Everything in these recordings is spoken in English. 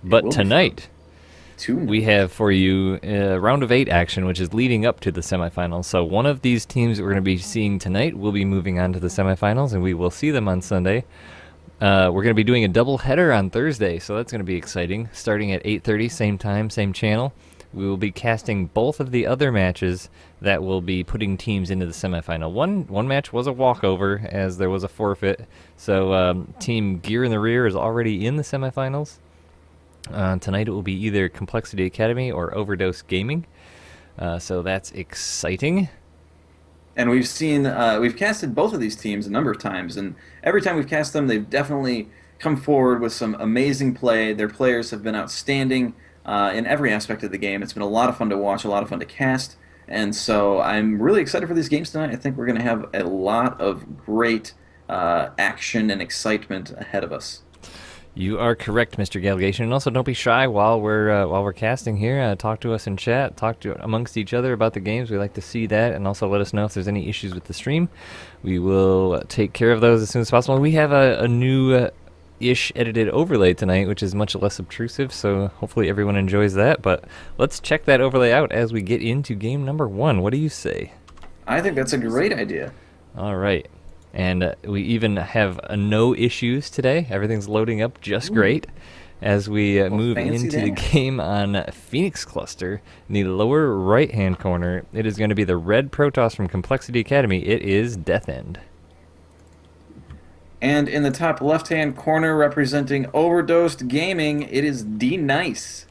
It But will be fun. tonight, we Tonight. have for you round of 8 action, which is leading up to the semifinals. So one of these teams that we're going to be seeing tonight will be moving on to the semifinals, and we will see them on Sunday. We're going to be doing a double header on Thursday, so that's going to be exciting. Starting at 8:30, same time, same channel. We will be casting both of the other matches that will be putting teams into the semifinal. One match was a walkover as there was a forfeit, so Team Gear in the Rear is already in the semifinals. Tonight it will be either Complexity Academy or Overdose Gaming, so that's exciting. And we've casted both of these teams a number of times, and every time we've cast them, they've definitely come forward with some amazing play. Their players have been outstanding in every aspect of the game. It's been a lot of fun to watch, a lot of fun to cast, and so I'm really excited for these games tonight. I think we're going to have a lot of great action and excitement ahead of us. You are correct, Mr. Galgation, and also don't be shy while we're casting here. Talk to us in chat. Talk to amongst each other about the games. We like to see that, and also let us know if there's any issues with the stream. We will take care of those as soon as possible. We have a new ish edited overlay tonight, which is much less obtrusive, so hopefully everyone enjoys that. But let's check that overlay out as we get into game number 1. What do you say? I think that's a great idea. All right. And we even have no issues today. Everything's loading up just Ooh, great as we well, move fancy into the that. game on Phoenix Cluster. In the lower right-hand corner, it is going to be the red Protoss from Complexity Academy. It is Death End. And in the top left-hand corner, representing Overdosed Gaming, it is D Nice.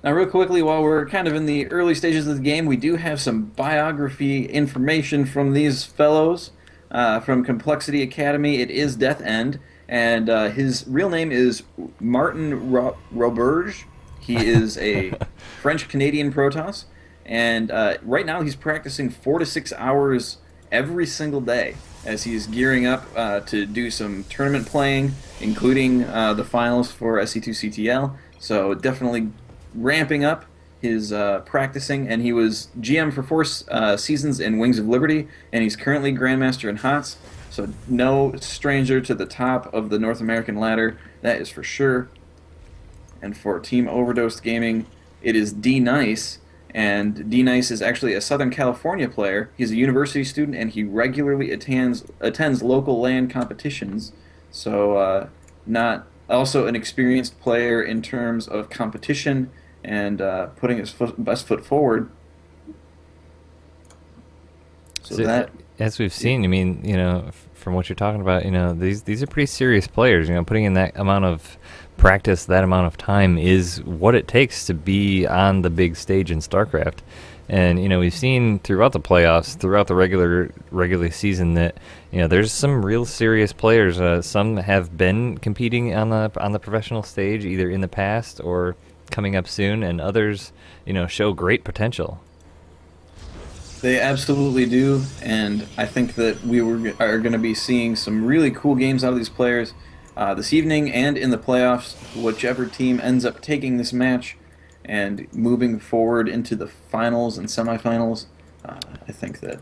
Now, real quickly, while we're kind of in the early stages of the game, we do have some biography information from these fellows from Complexity Academy. It is Death End, and his real name is Martin Roberge. He is a French-Canadian Protoss, and right now he's practicing 4 to 6 hours every single day as he's gearing up to do some tournament playing, including the finals for SC2CTL. So definitely ramping up his practicing, and he was GM for 4 seasons in Wings of Liberty, and he's currently Grandmaster in HOTS, so no stranger to the top of the North American ladder, that is for sure. And for Team Overdosed Gaming, it is D Nice, and D Nice is actually a Southern California player. He's a university student, and he regularly attends local LAN competitions, so not also an experienced player in terms of competition and putting his best foot forward. So So, that, as we've seen, I mean, from what you're talking about, these are pretty serious players. Putting in that amount of practice, that amount of time is what it takes to be on the big stage in StarCraft. And we've seen throughout the playoffs, throughout the regular season, that there's some real serious players. Some have been competing on the professional stage, either in the past or coming up soon, and others, show great potential. they absolutely do, and I think that are going to be seeing some really cool games out of these players this evening and in the playoffs, whichever team ends up taking this match and moving forward into the finals and semifinals. I think that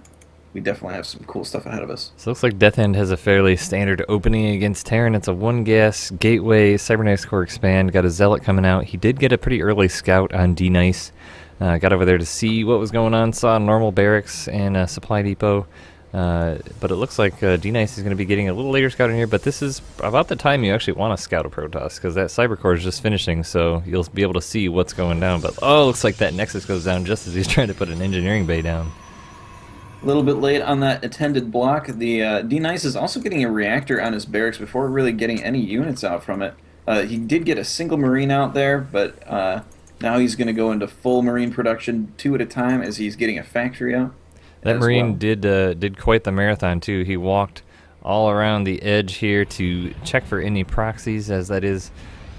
we definitely have some cool stuff ahead of us. So it looks like Death End has a fairly standard opening against Terran. It's a 1-gas Gateway Cybernetics Core Expand. Got a Zealot coming out. He did get a pretty early scout on D-Nice. Got over there to see what was going on. Saw normal barracks and a supply depot. But it looks like D-Nice is going to be getting a little later scout in here. But this is about the time you actually want to scout a Protoss, because that Cyber Core is just finishing, so you'll be able to see what's going down. But looks like that Nexus goes down just as he's trying to put an engineering bay down. A little bit late on that attended block. The D-Nice is also getting a reactor on his barracks before really getting any units out from it. He did get a single Marine out there, but now he's going to go into full Marine production 2 at a time as he's getting a factory out That as Marine well. did quite the marathon too. He walked all around the edge here to check for any proxies, as that is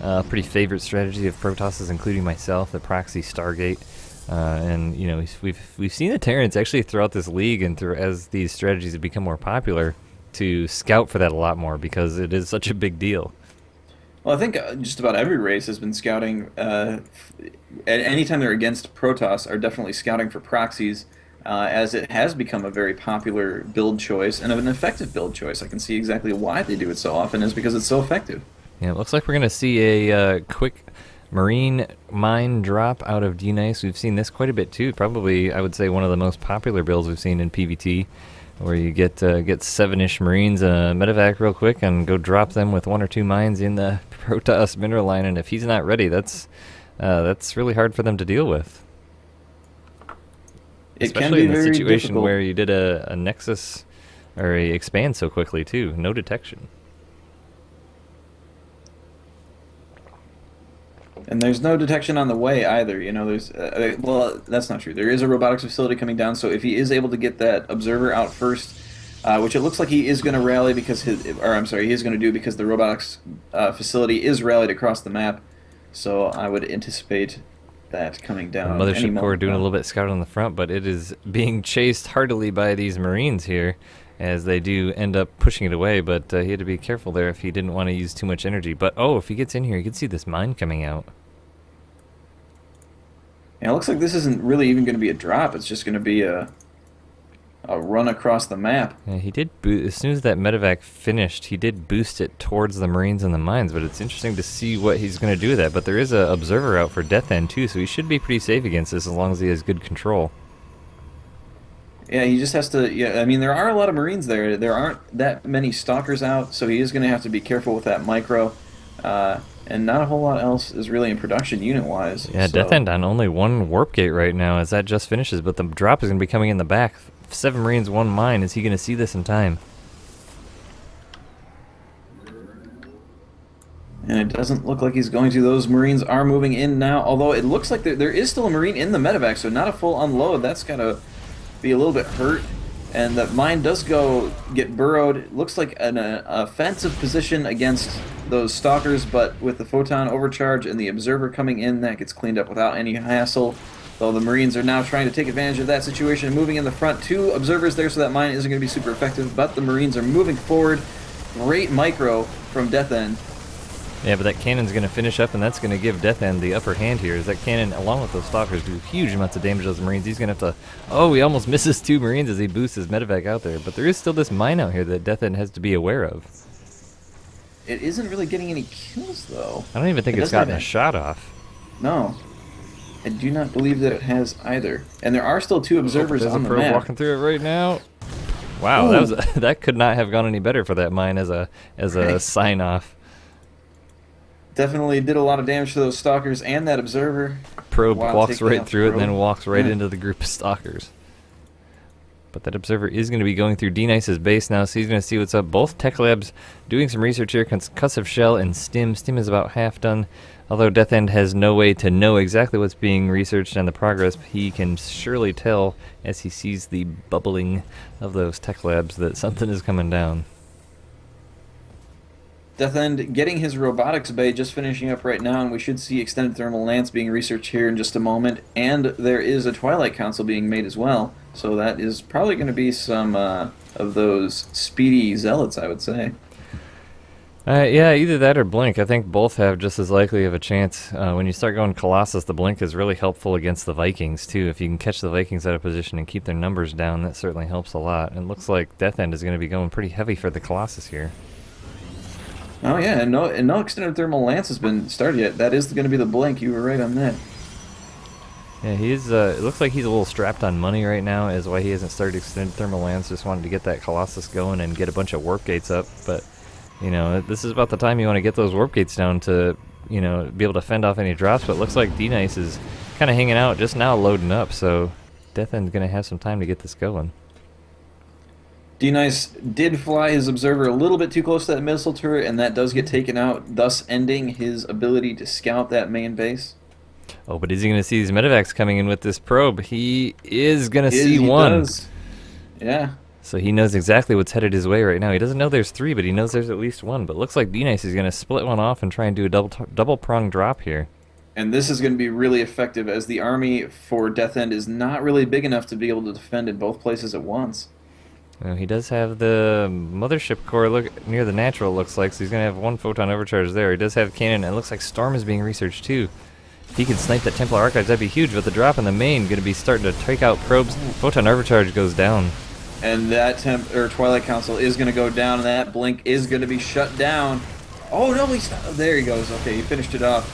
a pretty favorite strategy of Protosses, including myself, the proxy Stargate. And we've seen the Terrans actually throughout this league, and as these strategies have become more popular, to scout for that a lot more because it is such a big deal. Well, I think just about every race has been scouting. At any time they're against Protoss, are definitely scouting for proxies, as it has become a very popular build choice and an effective build choice. I can see exactly why they do it so often, is because it's so effective. Yeah, it looks like we're going to see a quick marine mine drop out of D-Nice. We've seen this quite a bit too. Probably, I would say, one of the most popular builds we've seen in PvT, where you get 7-ish marines and a medevac real quick and go drop them with 1 or 2 mines in the Protoss mineral line. And if he's not ready, that's really hard for them to deal with. It Especially can be in the very situation difficult. where you did a Nexus or a expand so quickly too. No detection. And there's no detection on the way either. You know, there's well, that's not true. There is a robotics facility coming down, so if he is able to get that observer out first, which it looks like he is going to rally because he is going to do because the robotics facility is rallied across the map. So I would anticipate that coming The down. any Mothership Core moment doing a now. little bit scout on the front, but it is being chased heartily by these Marines here, as they do end up pushing it away. But he had to be careful there if he didn't want to use too much energy. But oh, if he gets in here, you can see this mine coming out. Yeah, it looks like this isn't really even going to be a drop. It's just going to be a run across the map. Yeah, he did as soon as that medevac finished, he did boost it towards the Marines and the mines, but it's interesting to see what he's going to do with that. But there is a observer out for Death End too, so he should be pretty safe against this as long as he has good control. Yeah, he just has to. Yeah, I mean, there are a lot of Marines there. There aren't that many stalkers out, so he is going to have to be careful with that micro. And not a whole lot else is really in production unit-wise. Yeah, so. Death End on only 1 warp gate right now as that just finishes, but the drop is going to be coming in the back. 7 Marines, 1 mine. Is he going to see this in time? And it doesn't look like he's going to. Those Marines are moving in now, although it looks like there is still a Marine in the medevac, so not a full unload. That's got to be a little bit hurt. And that mine does get burrowed. It looks like an offensive position against those stalkers, but with the photon overcharge and the observer coming in, that gets cleaned up without any hassle. Though the Marines are now trying to take advantage of that situation and moving in the front. 2 observers there, so that mine isn't going to be super effective, but the Marines are moving forward. Great micro from Death End. Yeah, but that cannon's going to finish up, and that's going to give Death End the upper hand here. As that cannon, along with those stalkers, do huge amounts of damage to those Marines. He's going to have to... Oh, he almost misses 2 Marines as he boosts his medevac out there. But there is still this mine out here that Death End has to be aware of. It isn't really getting any kills, though. I don't even think It it's doesn't gotten have a shot off. No. I do not believe that it has either. And there are still 2 observers There's on a the probe map. walking through it right now. Wow, that could not have gone any better for that mine as a sign-off. Definitely did a lot of damage to those stalkers and that observer. Probe while walks taking right out the through it and then probe. walks right Yeah. into the group of stalkers. But that observer is going to be going through D-Nice's base now, so he's going to see what's up. Both tech labs doing some research here. Concussive Shell and Stim. Stim is about half done. Although Death End has no way to know exactly what's being researched and the progress, he can surely tell as he sees the bubbling of those tech labs that something is coming down. Death End getting his robotics bay just finishing up right now, and we should see extended thermal lance being researched here in just a moment. And there is a Twilight Council being made as well, so that is probably going to be some of those speedy zealots, I would say. Yeah, either that or Blink. I think both have just as likely of a chance. When you start going Colossus, the Blink is really helpful against the Vikings, too. If you can catch the Vikings out of position and keep their numbers down, that certainly helps a lot. And it looks like Death End is going to be going pretty heavy for the Colossus here. Oh yeah, and no extended thermal lance has been started yet. That is going to be the Blink. You were right on that. Yeah, he's. It looks like he's a little strapped on money right now, is why he hasn't started extended thermal lance. Just wanted to get that Colossus going and get a bunch of warp gates up. But, you know, this is about the time you want to get those warp gates down to, you know, be able to fend off any drops. But it looks like D-Nice is kind of hanging out, just now loading up. So Death End's going to have some time to get this going. D-Nice did fly his observer a little bit too close to that missile turret, and that does get taken out, thus ending his ability to scout that main base. Oh, but is he going to see these medevacs coming in with this probe? He is going to see He one. does. Yeah. So he knows exactly what's headed his way right now. He doesn't know there's 3, but he knows there's at least 1. But looks like D-Nice is going to split one off and try and do a double prong drop here. And this is going to be really effective, as the army for Death End is not really big enough to be able to defend in both places at once. Well, he does have the Mothership Core look near the natural, it looks like, so he's going to have 1 photon overcharge there. He does have cannon, and it looks like Storm is being researched too. If he can snipe that Templar Archives, that'd be huge, but the drop in the main going to be starting to take out probes. Photon overcharge goes down. And that Twilight Council is going to go down, and that Blink is going to be shut down. Oh no, there he goes. Okay, he finished it off.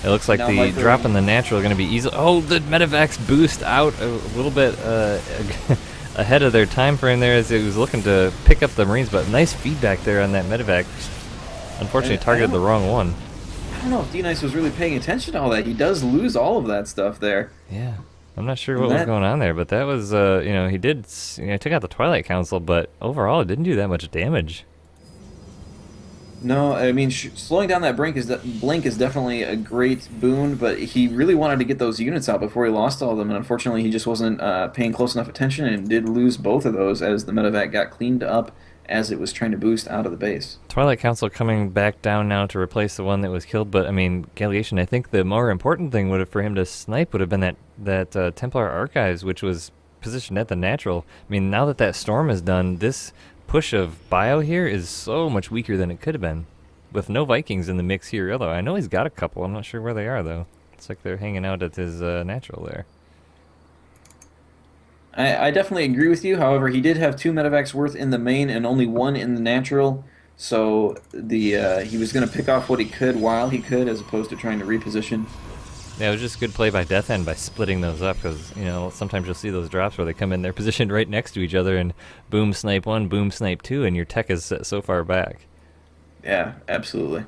It looks like Now the Michael. drop and the natural are going to be easy. Oh, the Medivacs boost out a little bit ahead of their time frame there as it was looking to pick up the Marines, but nice feedback there on that Medivac. Unfortunately, targeted the wrong one. I don't know if D-Nice was really paying attention to all that. He does lose all of that stuff there. Yeah, I'm not sure And what was that, going on there, but that was, he did, took out the Twilight Council, but overall it didn't do that much damage. no, I mean, slowing down that blink is definitely a great boon, but he really wanted to get those units out before he lost all of them, and unfortunately he just wasn't paying close enough attention and did lose both of those as the medevac got cleaned up as it was trying to boost out of the base. Twilight Council coming back down now to replace the one that was killed, but I mean, Galliation, I think the more important thing would have for him to snipe would have been that Templar Archives, which was positioned at the natural. I mean, now that that storm is done, this push of bio here is so much weaker than it could have been. With no Vikings in the mix here, although I know he's got a couple. I'm not sure where they are, though. It's like they're hanging out at his natural there. I definitely agree with you. However, he did have two medevacs worth in the main and only one in the natural, so he was going to pick off what he could while he could, as opposed to trying to reposition. Yeah, it was just good play by Death End by splitting those up, because, sometimes you'll see those drops where they come in, they're positioned right next to each other, and boom, snipe one, boom, snipe two, and your tech is set so far back. Yeah, absolutely.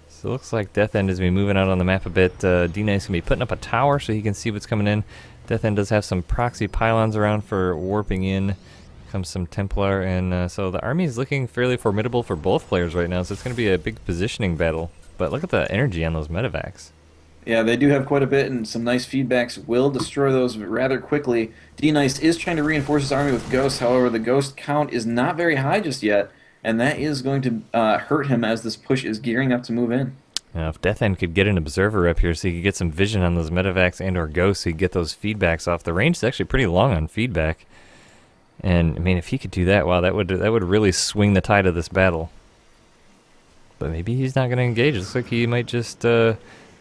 So it looks like Death End is going to be moving out on the map a bit. D-Nice going to be putting up a tower so he can see what's coming in. Death End does have some proxy pylons around for warping in. Comes some Templar, and so the army is looking fairly formidable for both players right now, so it's going to be a big positioning battle. But look at the energy on those medevacs. Yeah, they do have quite a bit, and some nice feedbacks will destroy those rather quickly. D-Nice is trying to reinforce his army with ghosts, however, the ghost count is not very high just yet, and that is going to hurt him as this push is gearing up to move in. Now, if Death End could get an observer up here so he could get some vision on those medevacs and or ghosts, so he could get those feedbacks off. The range is actually pretty long on feedback. And, I mean, if he could do that, wow, that would really swing the tide of this battle. But maybe he's not going to engage. It looks like he might just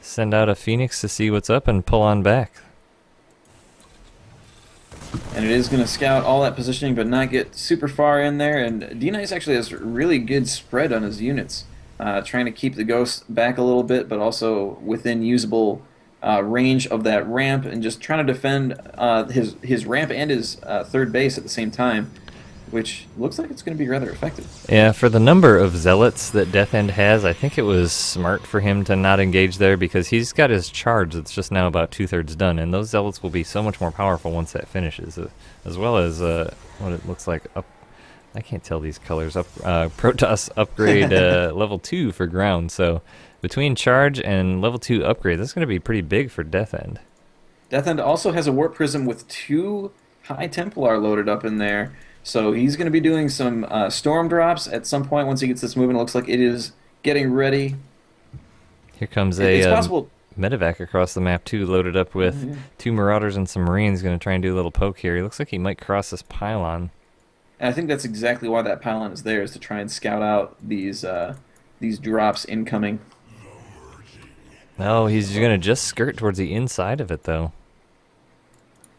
send out a Phoenix to see what's up and pull on back. And it is going to scout all that positioning, but not get super far in there. And D-Nice actually has really good spread on his units, trying to keep the ghosts back a little bit, but also within usable range of that ramp, and just trying to defend his ramp and his third base at the same time, which looks like it's going to be rather effective. Yeah, for the number of zealots that Death End has, I think it was smart for him to not engage there, because he's got his charge that's just now about 2/3 done, and those zealots will be so much more powerful once that finishes, as well as what it looks like up. I can't tell these colors. Protoss upgrade level 2 for ground. So between charge and level 2 upgrade, that's going to be pretty big for Death End. Death End also has a warp prism with 2 High Templar loaded up in there. So he's going to be doing some storm drops at some point once he gets this moving. It looks like it is getting ready. Here comes It's possible. medevac across the map too, loaded up with 2 Marauders and some Marines. Going to try and do a little poke here. He looks like he might cross this pylon. And I think that's exactly why that pylon is there, is to try and scout out these drops incoming. No, he's going to just skirt towards the inside of it though.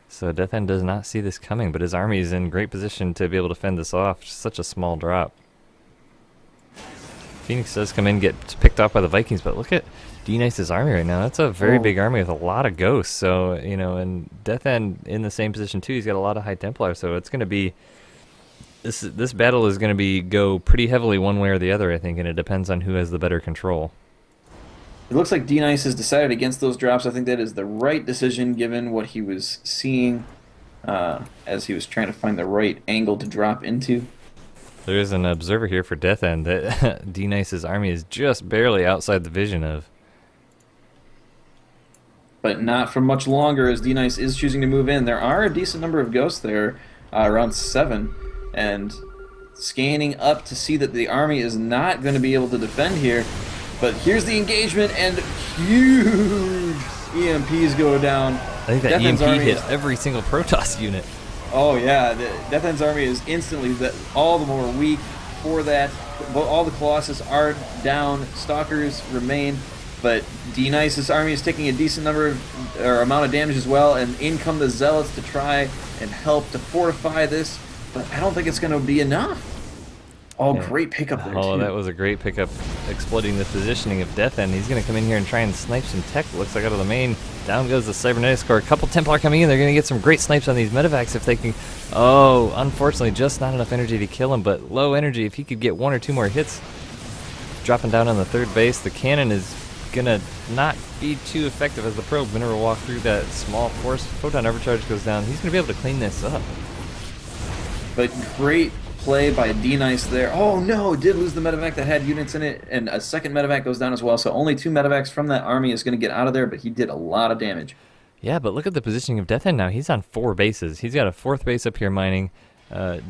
So Death End does not see this coming, but his army is in great position to be able to fend this off. Just such a small drop. Phoenix does come in, get picked off by the Vikings, but look at D-Nice's army right now. That's a very big army with a lot of ghosts. So, and Death End in the same position too. He's got a lot of High Templar, so it's going to be... This battle is going to go pretty heavily one way or the other, I think, and it depends on who has the better control. It looks like D-Nice has decided against those drops. I think that is the right decision given what he was seeing as he was trying to find the right angle to drop into. There is an observer here for Death End that D-Nice's army is just barely outside the vision of. But not for much longer, as D-Nice is choosing to move in. There are a decent number of ghosts there, around 7, and scanning up to see that the army is not going to be able to defend here. But here's the engagement, and huge EMPs go down. I think that EMP hit every single Protoss unit. Oh yeah, the Death End's army is instantly all the more weak for that. All the Colossus are down, Stalkers remain, but D-Nice's army is taking a decent amount of damage as well, and in come the Zealots to try and help to fortify this, but I don't think it's going to be enough. Oh, Yeah. great pickup there, Oh, that too. was a great pickup, exploiting the positioning of Death End. He's going to come in here and try and snipe some tech. Looks like out of the main. Down goes the Cybernetics core. A couple Templar coming in. They're going to get some great snipes on these medevacs if they can. Oh, unfortunately, just not enough energy to kill him, but low energy. If he could get 1 or 2 more hits, dropping down on the third base. The cannon is going to not be too effective as the probe mineral walk through that small force. Photon overcharge goes down. He's going to be able to clean this up. But great play by D-Nice there. Oh no, did lose the medevac that had units in it, and a second medevac goes down as well. So only 2 medevacs from that army is going to get out of there, but he did a lot of damage. Yeah, but look at the positioning of Death End now. He's on 4 bases. He's got a 4th base up here mining.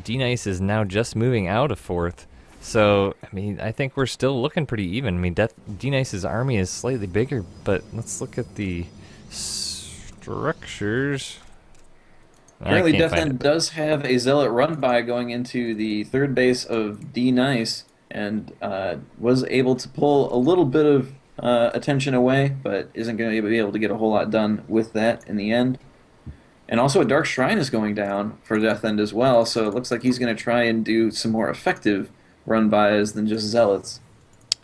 D-Nice is now just moving out of 4th. So, I mean, I think we're still looking pretty even. I mean, D-Nice's army is slightly bigger, but let's look at the structures. I Currently, can't Death find End it. does have a Zealot run by going into the third base of D-Nice, and was able to pull a little bit of attention away, but isn't going to be able to get a whole lot done with that in the end. And also a Dark Shrine is going down for Death End as well, so it looks like he's going to try and do some more effective run-bys than just Zealots.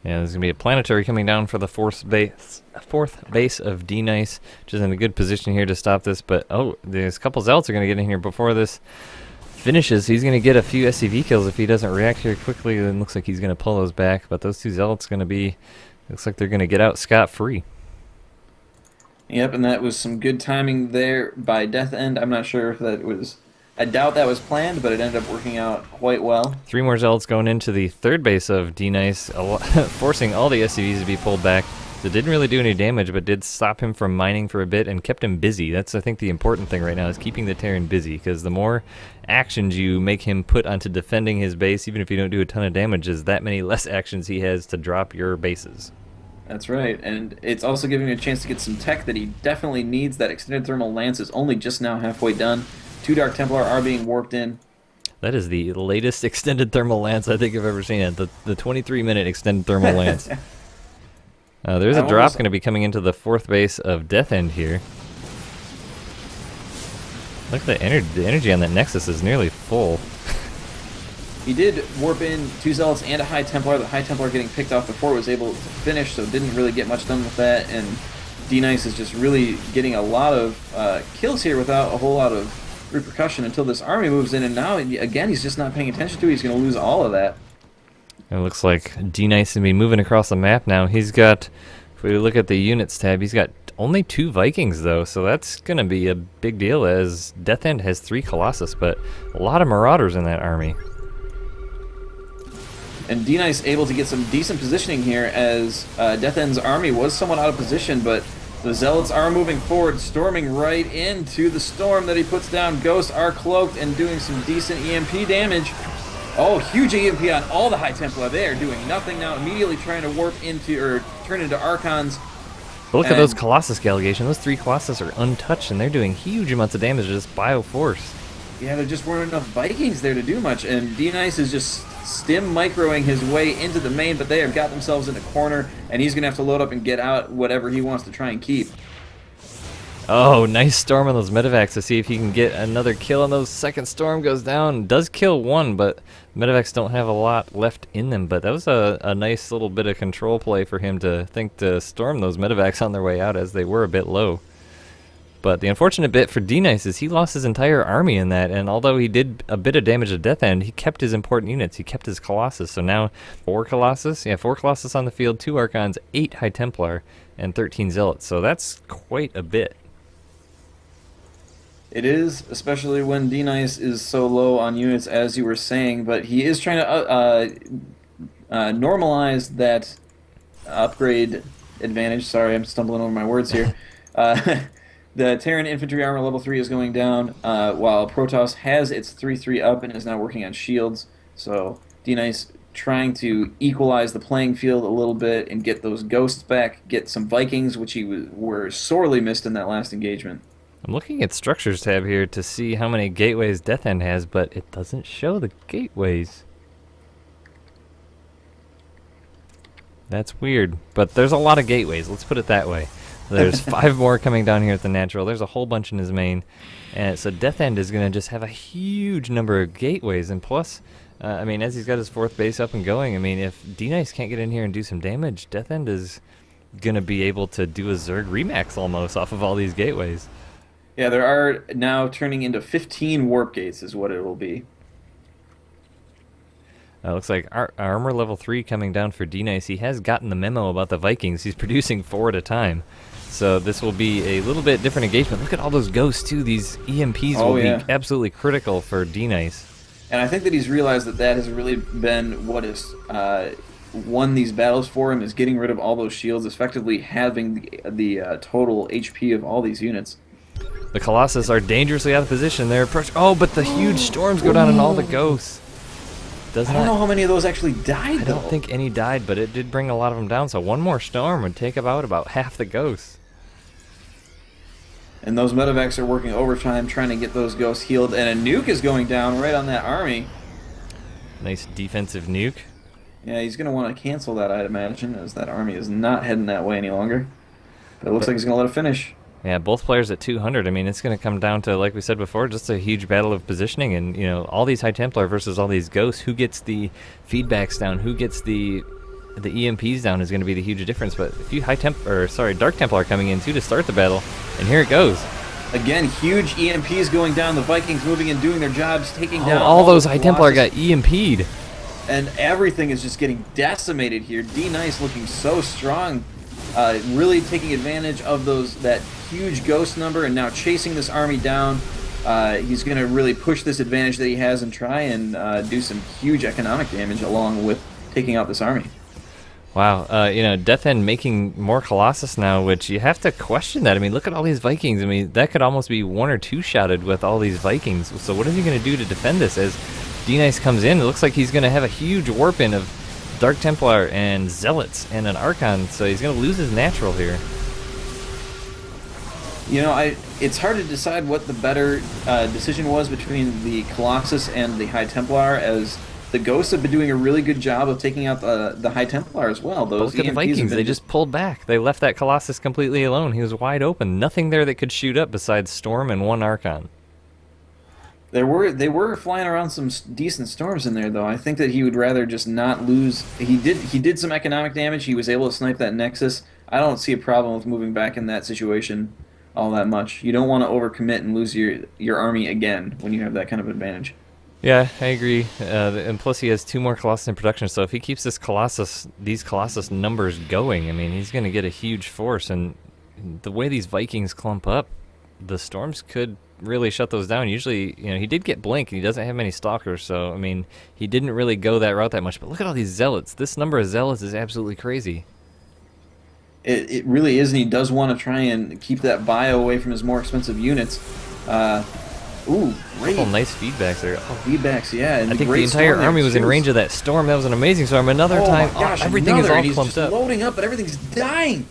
Yeah, there's going to be a planetary coming down for the 4th base of D-Nice, which is in a good position here to stop this. But, oh, there's a couple Zealots are going to get in here before this finishes. He's going to get a few SCV kills if he doesn't react here quickly. Then looks like he's going to pull those back. But those 2 Zealots going to be, looks like they're going to get out scot-free. Yep, and that was some good timing there by Death End. I'm not sure if that was... I doubt that was planned, but it ended up working out quite well. 3 more Zealots going into the 3rd base of D-Nice, forcing all the SCVs to be pulled back. So it didn't really do any damage, but did stop him from mining for a bit and kept him busy. That's, I think, the important thing right now is keeping the Terran busy, because the more actions you make him put onto defending his base, even if you don't do a ton of damage, is that many less actions he has to drop your bases. That's right, and it's also giving him a chance to get some tech that he definitely needs. That extended thermal lance is only just now halfway done. 2 Dark Templar are being warped in. That is the latest extended thermal lance I think I've ever seen. The 23-minute extended thermal lance. There's a drop going to be coming into the 4th base of Death End here. Look at the energy on that Nexus is nearly full. He did warp in 2 Zealots and a High Templar. The High Templar getting picked off before it was able to finish, so didn't really get much done with that. And D-Nice is just really getting a lot of kills here without a whole lot of repercussion until this army moves in. And now, again, he's just not paying attention to it. He's going to lose all of that. It looks like D-Nice is going to be moving across the map now. He's got, if we look at the units tab, he's got only 2 Vikings, though, so that's going to be a big deal, as Death End has 3 Colossus, but a lot of Marauders in that army. And D-Nice able to get some decent positioning here, as Death End's army was somewhat out of position, but the Zealots are moving forward, storming right into the storm that he puts down. Ghosts are cloaked and doing some decent EMP damage. Oh, huge EMP on all the High Templar. They are doing nothing now, immediately trying to warp into, or turn into Archons. But look at those Colossus Gallegation. Those 3 Colossus are untouched, and they're doing huge amounts of damage to just Bioforce. Yeah, there just weren't enough Vikings there to do much, and D-Nice is just stim microing his way into the main, but they have got themselves in a corner, and he's going to have to load up and get out whatever he wants to try and keep. Oh, nice storm on those medevacs to see if he can get another kill on those. Second storm goes down, does kill 1, but medevacs don't have a lot left in them. But that was a nice little bit of control play for him to think to storm those medevacs on their way out, as they were a bit low. But the unfortunate bit for D-Nice is he lost his entire army in that, and although he did a bit of damage to Death End, he kept his important units. He kept his Colossus, so now 4 Colossus on the field, 2 Archons, 8 High Templar, and 13 Zealots, so that's quite a bit. It is, especially when D-Nice is so low on units, as you were saying, but he is trying to normalize that upgrade advantage. Sorry, I'm stumbling over my words here. The Terran Infantry Armor level 3 is going down, while Protoss has its 3/3 up and is now working on shields. So D-Nice trying to equalize the playing field a little bit and get those Ghosts back, get some Vikings, which he were sorely missed in that last engagement. I'm looking at Structures tab here to see how many gateways Death End has, but it doesn't show the gateways. That's weird, but there's a lot of gateways, let's put it that way. There's 5 more coming down here at the natural. There's a whole bunch in his main. And so Death End is going to just have a huge number of gateways. And plus, I mean, as he's got his fourth base up and going, I mean, if D-Nice can't get in here and do some damage, Death End is going to be able to do a Zerg Remax almost off of all these gateways. Yeah, there are now turning into 15 warp gates is what it will be. Looks like armor level 3 coming down for D-Nice. He has gotten the memo about the Vikings. He's producing 4 at a time. So this will be a little bit different engagement. Look at all those ghosts, too. These EMPs will be absolutely critical for D-Nice. And I think that he's realized that that has really been what has won these battles for him, is getting rid of all those shields, effectively having the total HP of all these units. The Colossus are dangerously out of position. They're approaching. Oh, but the huge storms go down on all the ghosts. I don't know how many of those actually died, I don't think any died, but it did bring a lot of them down. So one more storm would take about half the ghosts. And those medevacs are working overtime trying to get those ghosts healed. And a nuke is going down right on that army. Nice defensive nuke. Yeah, he's going to want to cancel that, I'd imagine, as that army is not heading that way any longer. But it looks like he's going to let it finish. Yeah, both players at 200. I mean, it's going to come down to, like we said before, just a huge battle of positioning. And, you know, all these High Templar versus all these Ghosts. Who gets the feedbacks down? Who gets the EMPs down is going to be the huge difference. But a few Dark Templar are coming in, too, to start the battle. And here it goes. Again, huge EMPs going down. The Vikings moving and doing their jobs, taking down all those High Templar got EMP'd. And everything is just getting decimated here. D-Nice looking so strong. Really taking advantage of that huge ghost number and now chasing this army down. He's going to really push this advantage that he has and try and do some huge economic damage along with taking out this army. Wow, you know, Death End making more Colossus now, which you have to question that. I mean, look at all these Vikings. I mean, that could almost be 1 or 2 shotted with all these Vikings. So what is he going to do to defend this? As D-Nice comes in, it looks like he's going to have a huge warp in of Dark Templar and Zealots and an Archon, so he's going to lose his natural here. You know, it's hard to decide what the better decision was between the Colossus and the High Templar, as the Ghosts have been doing a really good job of taking out the High Templar as well. Those look at the Vikings, they just pulled back. They left that Colossus completely alone. He was wide open. Nothing there that could shoot up besides Storm and 1 Archon. They were flying around some decent storms in there, though. I think that he would rather just not lose. He did some economic damage. He was able to snipe that Nexus. I don't see a problem with moving back in that situation all that much. You don't want to overcommit and lose your army again when you have that kind of advantage. Yeah, I agree. And plus, he has 2 more Colossus in production. So if he keeps these Colossus numbers going, I mean, he's going to get a huge force. And the way these Vikings clump up, the storms could really shut those down. Usually, you know, he did get Blink, and he doesn't have many Stalkers, so, I mean, he didn't really go that route that much. But look at all these Zealots. This number of Zealots is absolutely crazy. It really is, and he does want to try and keep that bio away from his more expensive units. Ooh, great. Couple nice feedbacks there. Oh, feedbacks, yeah. And I think the entire army was in range of that storm. That was an amazing storm. Another time, my gosh, everything is all clumped up. Loading up, but everything's dying.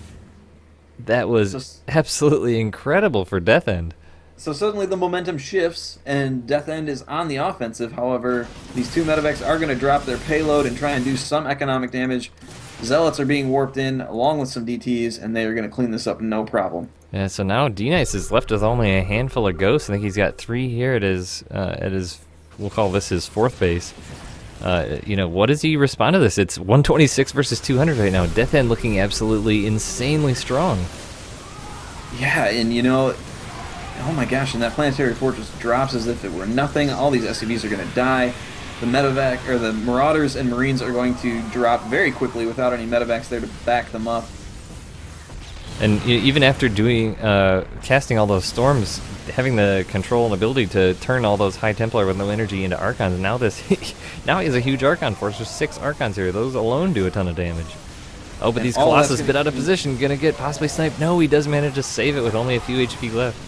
That was absolutely incredible for Death End. So suddenly the momentum shifts, and Death End is on the offensive. However, these 2 medevacs are going to drop their payload and try and do some economic damage. Zealots are being warped in, along with some DTs, and they are going to clean this up no problem. Yeah, so now D-Nice is left with only a handful of ghosts. I think he's got 3 here at his, we'll call this his 4th base. You know, what does he respond to this? It's 126 versus 200 right now. Death End looking absolutely insanely strong. Yeah, and you know, oh my gosh, and that planetary fortress drops as if it were nothing. All these SCVs are going to die. The medevac, or the Marauders and Marines are going to drop very quickly without any medevacs there to back them up. And even after doing, casting all those storms, having the control and ability to turn all those High Templar with no energy into Archons, now now he has a huge Archon force. There's 6 Archons here. Those alone do a ton of damage. Oh, but these Colossus bit out of position, gonna get possibly sniped. No, he does manage to save it with only a few HP left.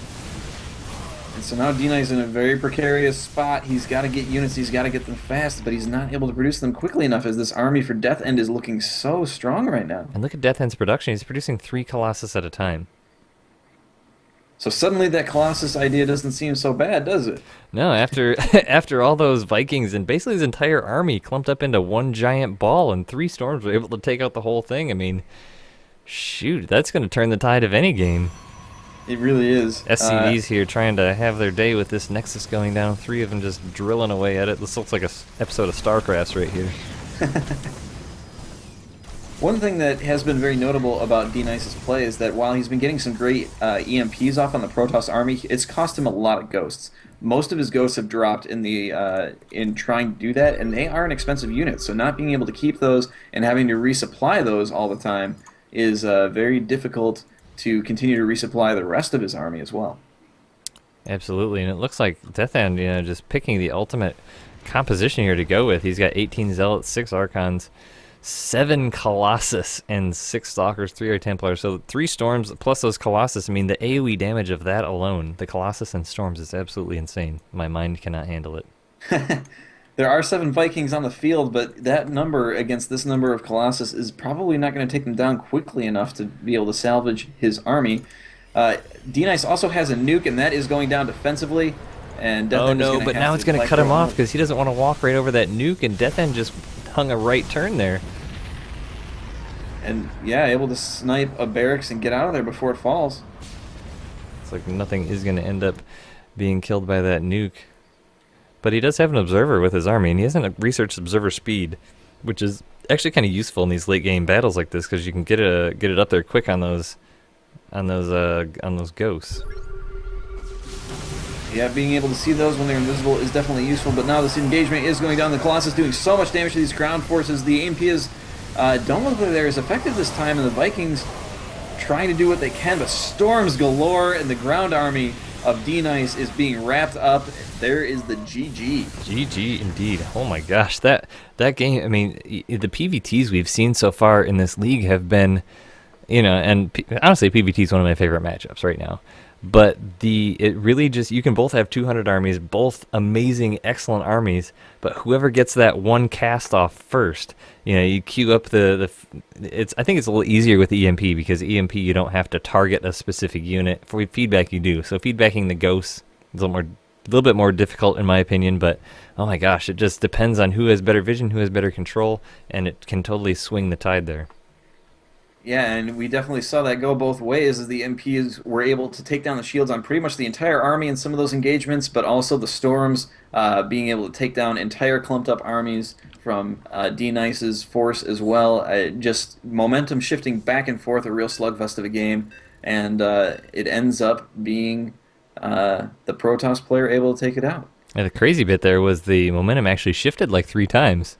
And so now D-Knight's in a very precarious spot. He's got to get units, he's got to get them fast, but he's not able to produce them quickly enough, as this army for Death End is looking so strong right now. And look at Death End's production. He's producing 3 Colossus at a time. So suddenly that Colossus idea doesn't seem so bad, does it? No, after all those Vikings and basically his entire army clumped up into one giant ball, and 3 storms were able to take out the whole thing. I mean, shoot, that's going to turn the tide of any game. It really is. SCV's here trying to have their day with this Nexus going down. 3 of them just drilling away at it. This looks like a episode of StarCraft right here. One thing that has been very notable about D-Nice's play is that while he's been getting some great EMPs off on the Protoss army, it's cost him a lot of ghosts. Most of his ghosts have dropped in the in trying to do that, and they are an expensive unit. So not being able to keep those and having to resupply those all the time is very difficult to continue to resupply the rest of his army as well. Absolutely, and it looks like Death End, just picking the ultimate composition here to go with. He's got 18 Zealots, 6 Archons, 7 Colossus, and 6 Stalkers, 3 are Templars. So 3 Storms plus those Colossus. I mean, the AoE damage of that alone, the Colossus and Storms, is absolutely insane. My mind cannot handle it. There are 7 Vikings on the field, but that number against this number of Colossus is probably not going to take them down quickly enough to be able to salvage his army. D-Nice also has a nuke, and that is going down defensively. And Death Oh End is no, gonna but have now to it's going to fight cut for him a off moment. because he doesn't want to walk right over that nuke, and Death End just hung a right turn there. And yeah, able to snipe a barracks and get out of there before it falls. It's like nothing is going to end up being killed by that nuke. But he does have an observer with his army, and he hasn't researched observer speed, which is actually kind of useful in these late game battles like this because you can get it up there quick on those ghosts. Yeah, being able to see those when they're invisible is definitely useful, but now this engagement is going down. The Colossus doing so much damage to these ground forces. The AMP is don't look like they're as effective this time, and the Vikings trying to do what they can, but storms galore, and the ground army of D-Nice is being wrapped up. There is the GG. GG indeed. Oh my gosh, that game. I mean, the PVTs we've seen so far in this league have been, and honestly, PVT is one of my favorite matchups right now. But it really just, you can both have 200 armies, both amazing, excellent armies, but whoever gets that one cast off first, you queue up I think it's a little easier with EMP because EMP you don't have to target a specific unit. For feedback you do. So feedbacking the ghosts is a little bit more difficult in my opinion, but oh my gosh, it just depends on who has better vision, who has better control, and it can totally swing the tide there. Yeah, and we definitely saw that go both ways as the MPs were able to take down the shields on pretty much the entire army in some of those engagements, but also the Storms being able to take down entire clumped up armies from D-Nice's force as well. Just momentum shifting back and forth, a real slugfest of a game, and it ends up being the Protoss player able to take it out. And the crazy bit there was the momentum actually shifted like 3 times.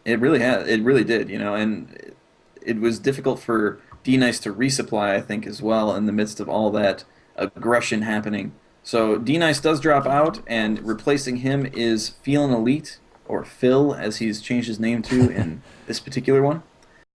It really had. It really did, and it was difficult for D-Nice to resupply, I think, as well in the midst of all that aggression happening. So D-Nice does drop out, and replacing him is Feelin' Elite, or Phil, as he's changed his name to in this particular one.